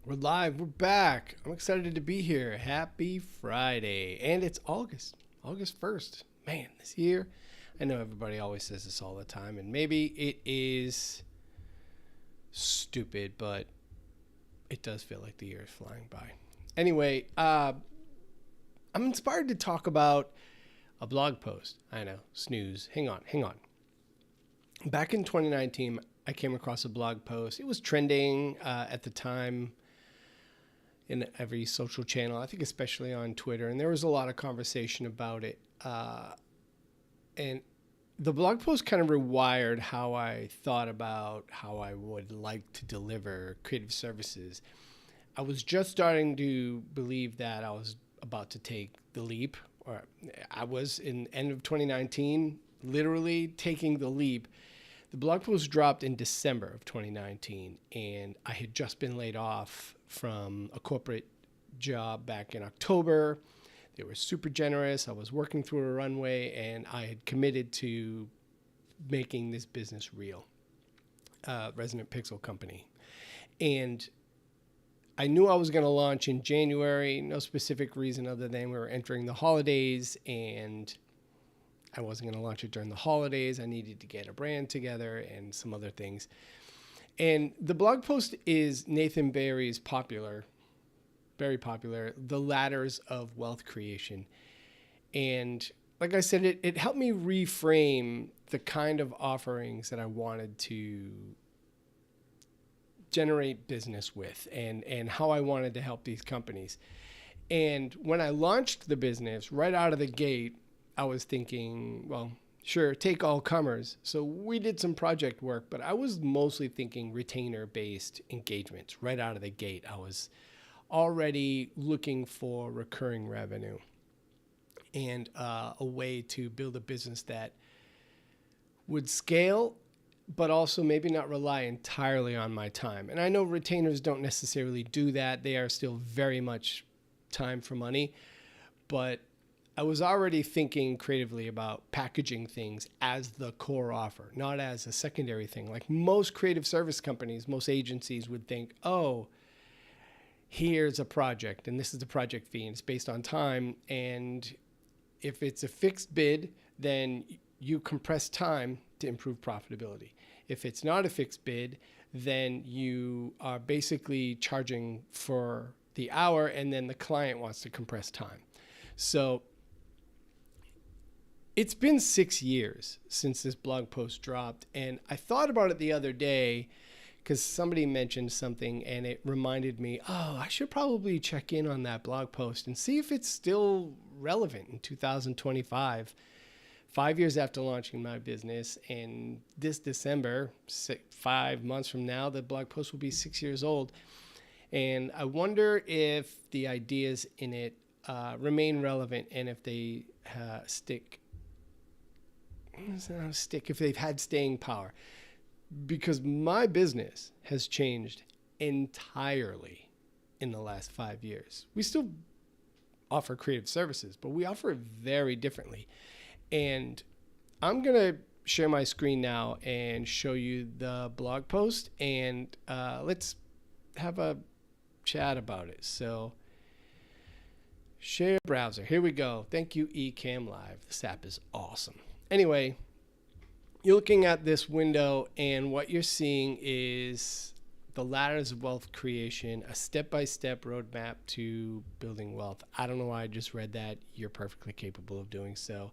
We're live. We're back. I'm excited to be here. Happy Friday. And it's August 1st. Man, this year, I know everybody always says this all the time, and maybe it is stupid, but it does feel like the year is flying by. Anyway, I'm inspired to talk about a blog post. I know, snooze. Hang on. Back in 2019, I came across a blog post. It was trending at the time in every social channel, I think especially on Twitter, and there was a lot of conversation about it. And the blog post kind of rewired how I thought about how I would like to deliver creative services. I was just starting to believe that I was about to take the leap, or I was in end of 2019, literally taking the leap. The blog post dropped in December of 2019, and I had just been laid off from a corporate job back in October. They were super generous. I was working through a runway, and I had committed to making this business real, Resonant Pixel Company. And I knew I was going to launch in January, no specific reason other than we were entering the holidays, and I wasn't going to launch it during the holidays. I needed to get a brand together and some other things. And the blog post is Nathan Barry's very popular, The Ladders of Wealth Creation. And like I said, it helped me reframe the kind of offerings that I wanted to generate business with and how I wanted to help these companies. And when I launched the business right out of the gate, I was thinking, well, sure, take all comers. So we did some project work, but I was mostly thinking retainer-based engagements right out of the gate. I was already looking for recurring revenue and a way to build a business that would scale, but also maybe not rely entirely on my time. And I know retainers don't necessarily do that. They are still very much time for money, but I was already thinking creatively about packaging things as the core offer, not as a secondary thing. Like most creative service companies, most agencies would think, oh, here's a project, and this is the project fee, and it's based on time. And if it's a fixed bid, then you compress time to improve profitability. If it's not a fixed bid, then you are basically charging for the hour, and then the client wants to compress time. So it's been 6 years since this blog post dropped, and I thought about it the other day because somebody mentioned something and it reminded me, oh, I should probably check in on that blog post and see if it's still relevant in 2025, 5 years after launching my business. And this December, 5 months from now, the blog post will be 6 years old. And I wonder if the ideas in it remain relevant and if they stick, if they've had staying power. Because my business has changed entirely in the last 5 years. We still offer creative services, but we offer it very differently. And I'm going to share my screen now and show you the blog post, and let's have a chat about it. So share browser. Here we go. Thank you, Ecamm Live. This app is awesome. Anyway, you're looking at this window, and what you're seeing is the ladders of wealth creation, a step-by-step roadmap to building wealth. I don't know why I just read that. You're perfectly capable of doing so.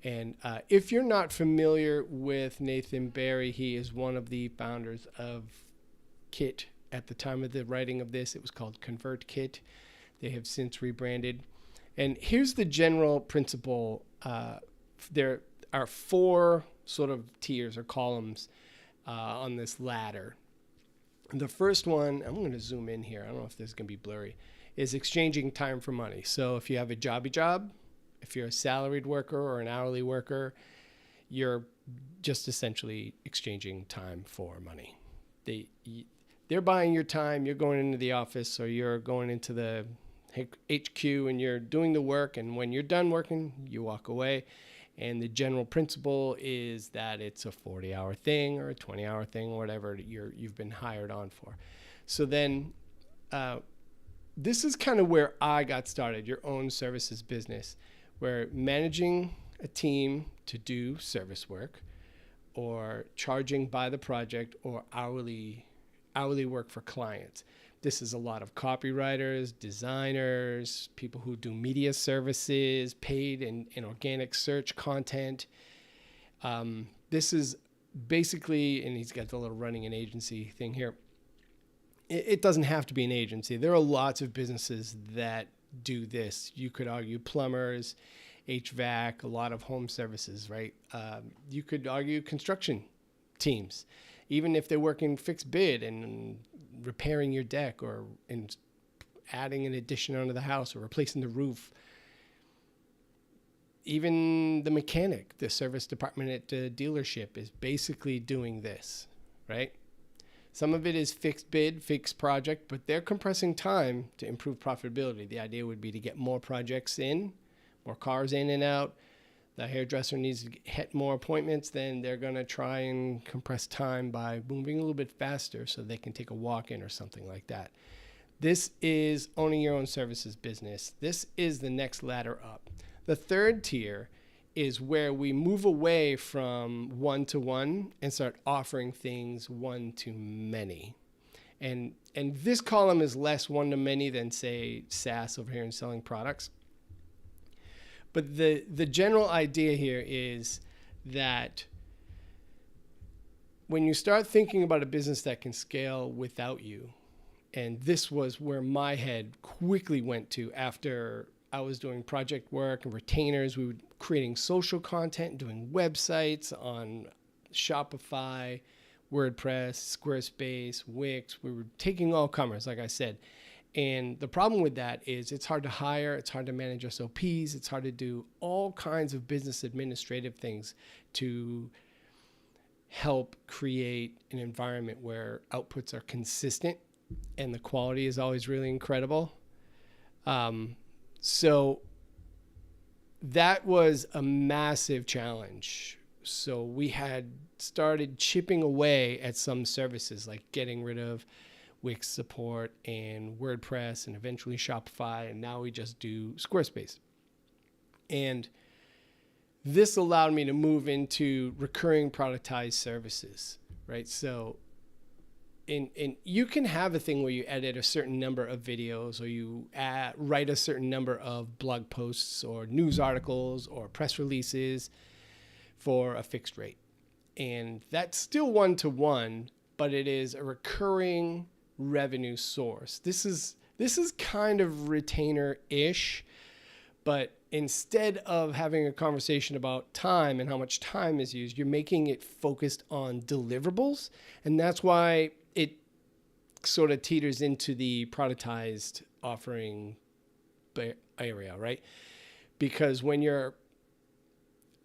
And if you're not familiar with Nathan Barry, he is one of the founders of Kit. At the time of the writing of this, it was called ConvertKit. They have since rebranded. And here's the general principle. There are 4 sort of tiers or columns on this ladder. The first one, I'm going to zoom in here. I don't know if this is going to be blurry, is exchanging time for money. So if you have a jobby job, if you're a salaried worker or an hourly worker, you're just essentially exchanging time for money. They're buying your time. You're going into the office or you're going into the HQ and you're doing the work. And when you're done working, you walk away. And the general principle is that it's a 40-hour thing or a 20-hour thing or whatever you've been hired on for. So then this is kind of where I got started, your own services business, where managing a team to do service work or charging by the project or hourly work for clients. This is a lot of copywriters, designers, people who do media services, paid and organic search content. This is basically, and he's got the little running an agency thing here. It doesn't have to be an agency. There are lots of businesses that do this. You could argue plumbers, HVAC, a lot of home services, right? You could argue construction teams, even if they're working fixed bid and repairing your deck or adding an addition onto the house or replacing the roof. Even the mechanic, the service department at the dealership is basically doing this, right? Some of it is fixed bid, fixed project, but they're compressing time to improve profitability. The idea would be to get more projects in, more cars in and out. The hairdresser needs to hit more appointments, then they're going to try and compress time by moving a little bit faster so they can take a walk in or something like that. This is owning your own services business. This is the next ladder up. The third tier is where we move away from one-to-one and start offering things one-to-many. And this column is less one-to-many than, say, SaaS over here and selling products. But the general idea here is that when you start thinking about a business that can scale without you, and this was where my head quickly went to after I was doing project work and retainers. We were creating social content, doing websites on Shopify, WordPress, Squarespace, Wix. We were taking all comers, like I said. And the problem with that is it's hard to hire, it's hard to manage SOPs, it's hard to do all kinds of business administrative things to help create an environment where outputs are consistent and the quality is always really incredible. So that was a massive challenge. So we had started chipping away at some services, like getting rid of Wix support and WordPress and eventually Shopify. And now we just do Squarespace. And this allowed me to move into recurring productized services, right? So and you can have a thing where you edit a certain number of videos or you write a certain number of blog posts or news articles or press releases for a fixed rate. And that's still one-to-one, but it is a recurring revenue source. This is kind of retainer-ish, but instead of having a conversation about time and how much time is used, you're making it focused on deliverables. And that's why it sort of teeters into the productized offering area, right? Because when you're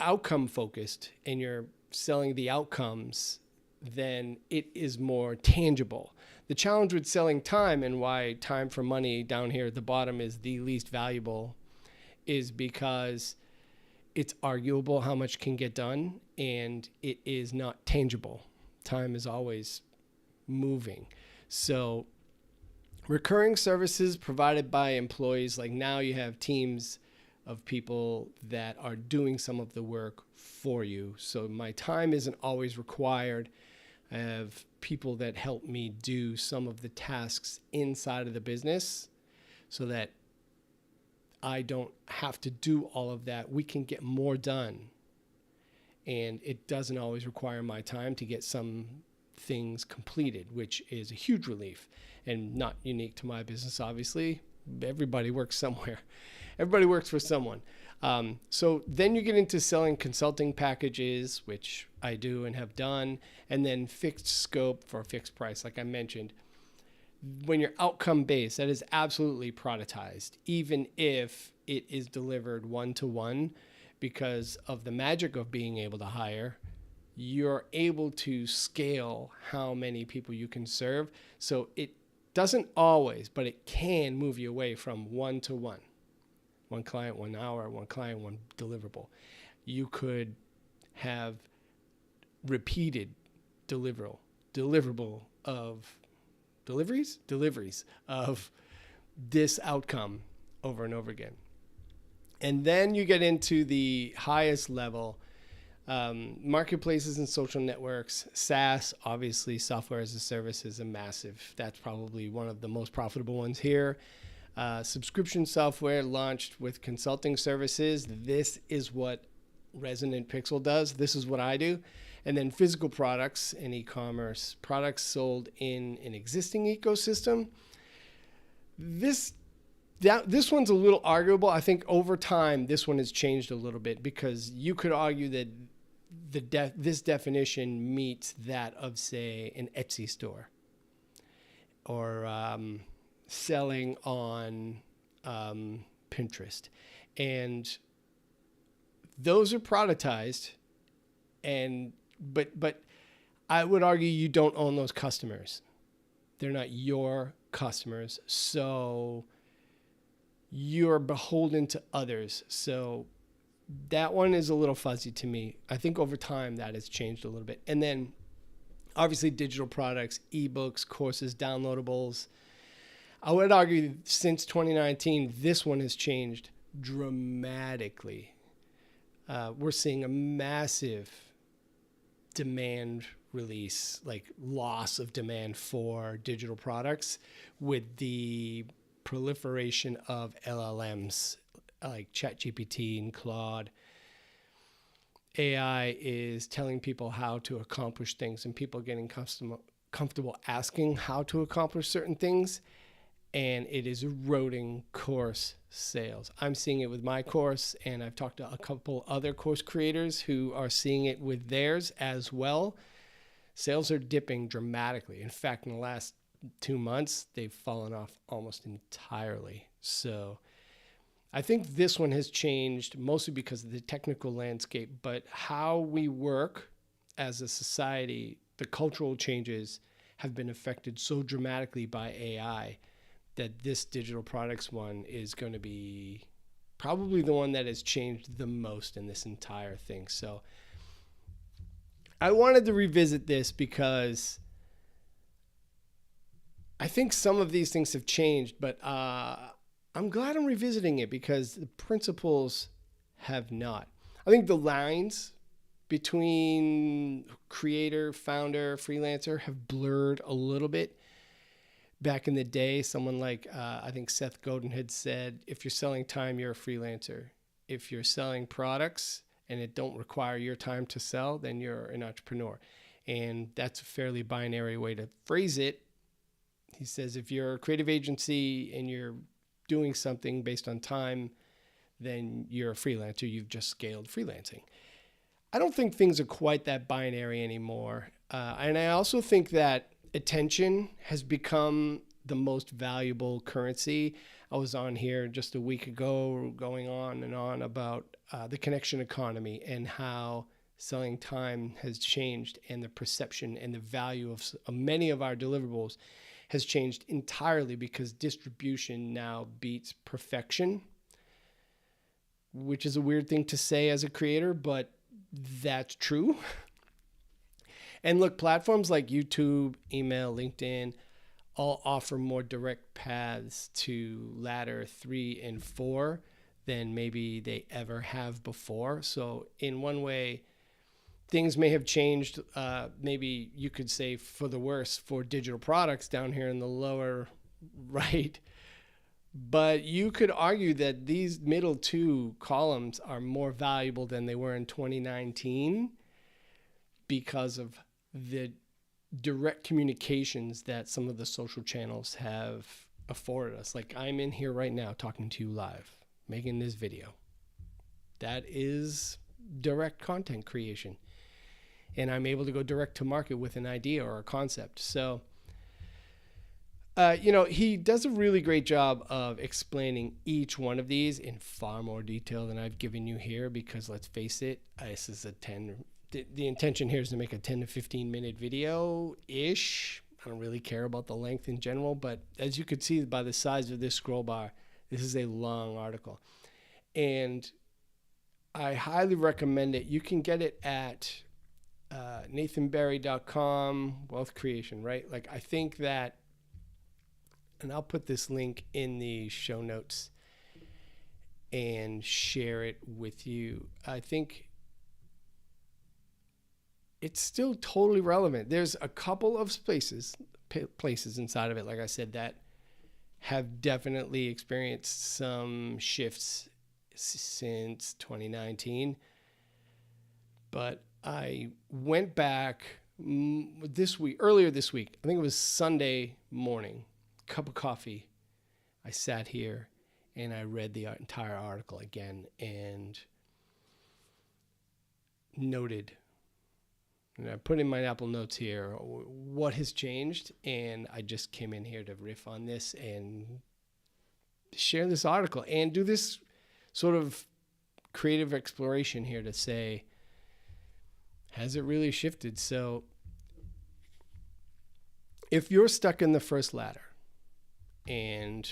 outcome focused and you're selling the outcomes, then it is more tangible. The challenge with selling time, and why time for money down here at the bottom is the least valuable, is because it's arguable how much can get done and it is not tangible. Time is always moving. So recurring services provided by employees, like now you have teams of people that are doing some of the work for you. So my time isn't always required. I have people that help me do some of the tasks inside of the business so that I don't have to do all of that. We can get more done. And it doesn't always require my time to get some things completed, which is a huge relief and not unique to my business, obviously. Everybody works somewhere. Everybody works for someone. So then you get into selling consulting packages, which I do and have done, and then fixed scope for a fixed price, like I mentioned. When you're outcome based, that is absolutely productized, even if it is delivered one-to-one, because of the magic of being able to hire. You're able to scale how many people you can serve. So it doesn't always, but it can move you away from one-to-one. One client, 1 hour, one client, one deliverable. You could have repeated deliverable of deliveries of this outcome over and over again. And then you get into the highest level, marketplaces and social networks. SaaS, obviously, software as a service, is a massive. That's probably one of the most profitable ones here. Subscription software launched with consulting services. This is what Resonant Pixel does. This is what I do. And then physical products and e-commerce, products sold in an existing ecosystem. This one's a little arguable. I think over time, this one has changed a little bit, because you could argue that this definition meets that of, say, an Etsy store, or selling on Pinterest. And those are productized, but I would argue you don't own those customers. They're not your customers, so you're beholden to others. So that one is a little fuzzy to me. I think over time that has changed a little bit. And then obviously digital products, ebooks, courses, downloadables. I would argue since 2019, this one has changed dramatically. We're seeing a massive demand release, like loss of demand for digital products with the proliferation of LLMs like ChatGPT and Claude. AI is telling people how to accomplish things, and people are getting comfortable asking how to accomplish certain things, and it is eroding course sales. I'm seeing it with my course, and I've talked to a couple other course creators who are seeing it with theirs as well. Sales are dipping dramatically. In fact, in the last 2 months, they've fallen off almost entirely. So I think this one has changed mostly because of the technical landscape, but how we work as a society, the cultural changes have been affected so dramatically by AI that this digital products one is going to be probably the one that has changed the most in this entire thing. So I wanted to revisit this because I think some of these things have changed, but I'm glad I'm revisiting it because the principles have not. I think the lines between creator, founder, freelancer have blurred a little bit. Back in the day, someone like, I think Seth Godin had said, if you're selling time, you're a freelancer. If you're selling products and it don't require your time to sell, then you're an entrepreneur. And that's a fairly binary way to phrase it. He says, if you're a creative agency and you're doing something based on time, then you're a freelancer. You've just scaled freelancing. I don't think things are quite that binary anymore. And I also think that attention has become the most valuable currency. I was on here just a week ago going on and on about the connection economy and how selling time has changed, and the perception and the value of many of our deliverables has changed entirely because distribution now beats perfection, which is a weird thing to say as a creator, but that's true. And look, platforms like YouTube, email, LinkedIn all offer more direct paths to ladder 3 and 4 than maybe they ever have before. So in one way, things may have changed, maybe you could say for the worse for digital products down here in the lower right. But you could argue that these middle two columns are more valuable than they were in 2019 because of the direct communications that some of the social channels have afforded us. Like I'm in here right now talking to you live, making this video. That is direct content creation. And I'm able to go direct to market with an idea or a concept. So, he does a really great job of explaining each one of these in far more detail than I've given you here, because let's face it, this is the intention here is to make a 10 to 15 minute video-ish. I don't really care about the length in general, but as you could see by the size of this scroll bar, this is a long article. And I highly recommend it. You can get it at nathanberry.com, wealth creation, right? Like I think that and I'll put this link in the show notes and share it with you. I think it's still totally relevant. There's a couple of places inside of it, like I said, that have definitely experienced some shifts since 2019. But I went back earlier this week. I think it was Sunday morning, cup of coffee. I sat here and I read the entire article again and noted, and I put in my Apple Notes here, what has changed. And I just came in here to riff on this and share this article and do this sort of creative exploration here to say, has it really shifted? So if you're stuck in the first ladder and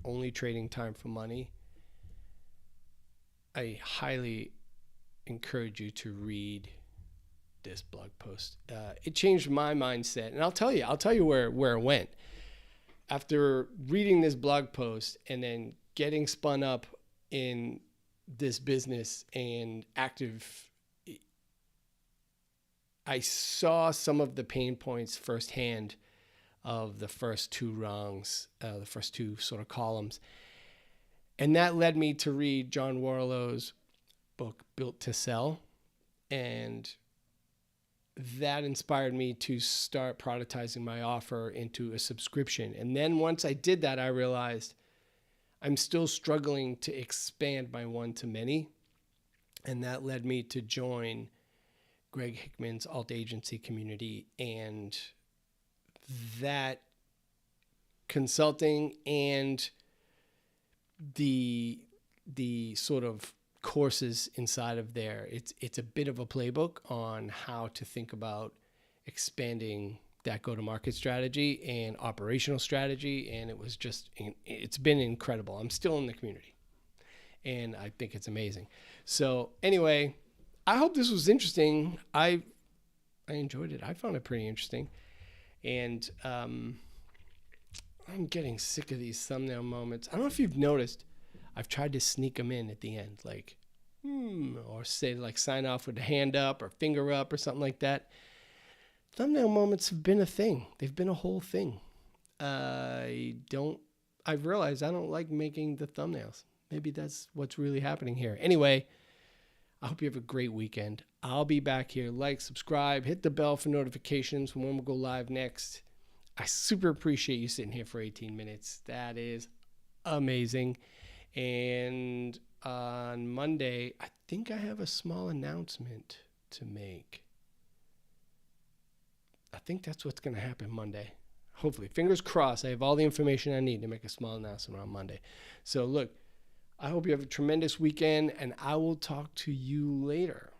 only trading time for money, I highly encourage you to read this blog post. It changed my mindset, and I'll tell you where it went. After reading this blog post and then getting spun up in this business and active, I saw some of the pain points firsthand of the first two rungs, the first two sort of columns. And that led me to read John Warrillow's book, Built to Sell. And that inspired me to start productizing my offer into a subscription. And then once I did that, I realized I'm still struggling to expand my one-to-many. And that led me to join Greg Hickman's alt agency community, and that consulting and the sort of courses inside of there, it's a bit of a playbook on how to think about expanding that go-to-market strategy and operational strategy. And it's been incredible. I'm still in the community and I think it's amazing. So anyway, I hope this was interesting. I enjoyed it. I found it pretty interesting. And I'm getting sick of these thumbnail moments. I don't know if you've noticed, I've tried to sneak them in at the end, like, or say like sign off with a hand up or finger up or something like that. Thumbnail moments have been a thing. They've been a whole thing. I've realized I don't like making the thumbnails. Maybe that's what's really happening here. Anyway, I hope you have a great weekend. I'll be back here. Like, subscribe, hit the bell for notifications when we'll go live next. I super appreciate you sitting here for 18 minutes. That is amazing. And on Monday, I think I have a small announcement to make. I think that's what's going to happen Monday. Hopefully, fingers crossed, I have all the information I need to make a small announcement on Monday. So look, I hope you have a tremendous weekend, and I will talk to you later.